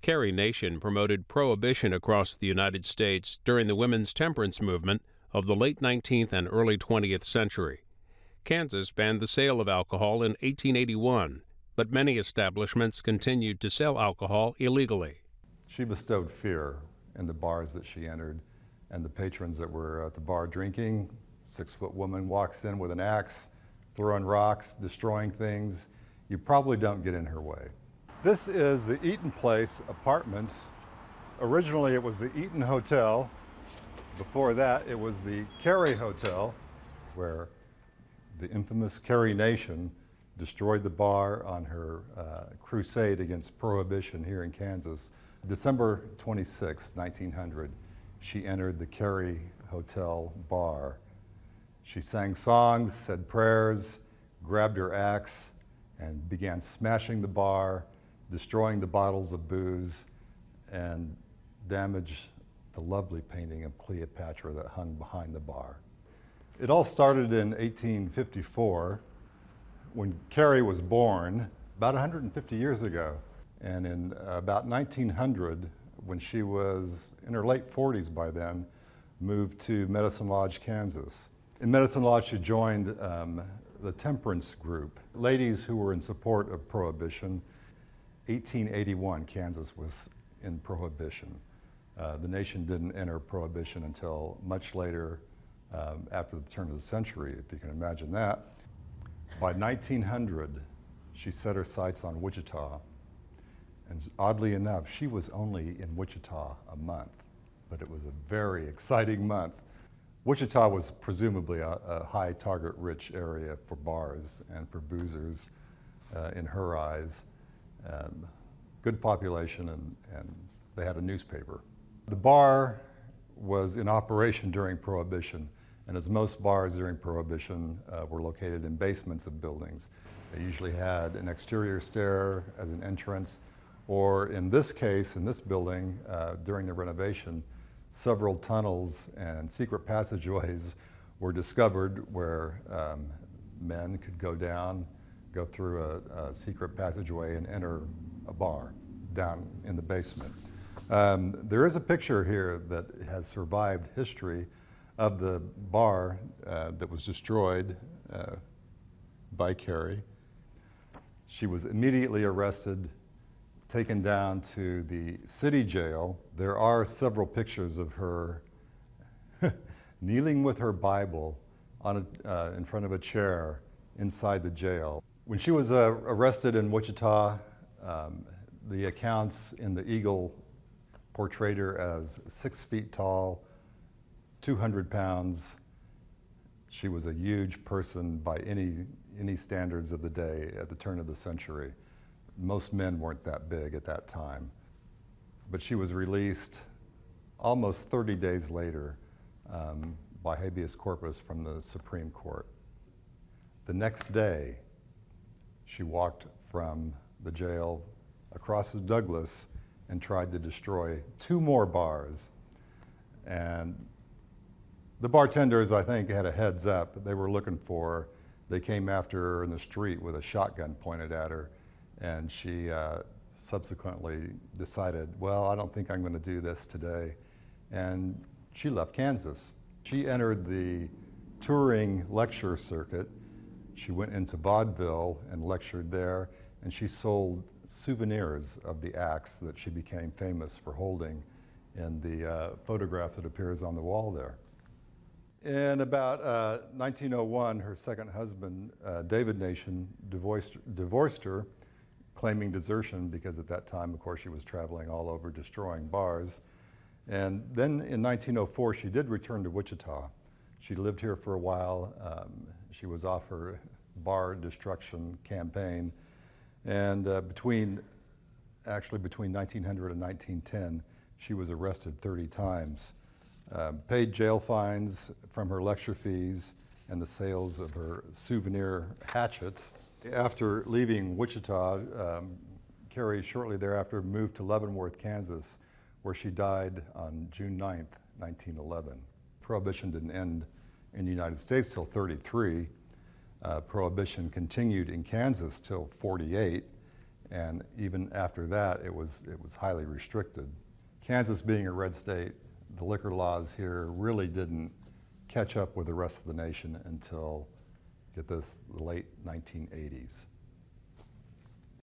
Carrie Nation promoted prohibition across the United States during the women's temperance movement of the late 19th and early 20th century. Kansas banned the sale of alcohol in 1881, but many establishments continued to sell alcohol illegally. She bestowed fear in the bars that she entered, and the patrons that were at the bar drinking. 6-foot woman walks in with an axe, throwing rocks, destroying things. You probably don't get in her way. This is the Eaton Place Apartments. Originally it was the Eaton Hotel. Before that it was the Carrie Hotel, where the infamous Carrie Nation destroyed the bar on her crusade against prohibition here in Kansas. December 26, 1900, she entered the Carrie Hotel bar. She sang songs, said prayers, grabbed her axe, and began smashing the bar, destroying the bottles of booze, and damaged the lovely painting of Cleopatra that hung behind the bar. It all started in 1854 when Carrie was born, about 150 years ago. And in about 1900, when she was in her late 40s by then, moved to Medicine Lodge, Kansas. In Medicine Lodge, she joined the temperance group, ladies who were in support of prohibition. 1881, Kansas was in prohibition. The nation didn't enter prohibition until much later, after the turn of the century, if you can imagine that. By 1900, she set her sights on Wichita. And oddly enough, she was only in Wichita a month, but it was a very exciting month. Wichita was presumably a high target-rich area for bars and for boozers in her eyes. Good population, and they had a newspaper. The bar was in operation during Prohibition, and as most bars during Prohibition were located in basements of buildings. They usually had an exterior stair as an entrance, or in this case, in this building, during the renovation, several tunnels and secret passageways were discovered where men could go down, go through a secret passageway and enter a bar down in the basement. There is a picture here that has survived history of the bar that was destroyed by Carrie. She was immediately arrested, taken down to the city jail. There are several pictures of her kneeling with her Bible on in front of a chair inside the jail. When she was arrested in Wichita, the accounts in the Eagle portrayed her as 6 feet tall, 200 pounds. She was a huge person by any standards of the day at the turn of the century. Most men weren't that big at that time. But she was released almost 30 days later by habeas corpus from the Supreme Court. The next day, she walked from the jail across to Douglas and tried to destroy 2 more bars. And the bartenders, I think, had a heads up. They were looking for her. They came after her in the street with a shotgun pointed at her. And she subsequently decided, well, I don't think I'm going to do this today. And she left Kansas. She entered the touring lecture circuit. She went into vaudeville and lectured there, and she sold souvenirs of the axe that she became famous for holding in the photograph that appears on the wall there. In about 1901, her second husband, David Nation, divorced her, claiming desertion because at that time, of course, she was traveling all over destroying bars. And then in 1904, she did return to Wichita. She lived here for a while. She was off her bar destruction campaign. And between 1900 and 1910, she was arrested 30 times, paid jail fines from her lecture fees and the sales of her souvenir hatchets. After leaving Wichita, Carrie shortly thereafter moved to Leavenworth, Kansas, where she died on June 9th, 1911. Prohibition didn't end in the United States till '33. Prohibition continued in Kansas till '48, And even after that, it was highly restricted. Kansas being a red state, the liquor laws here really didn't catch up with the rest of the nation until, get this, the late 1980s.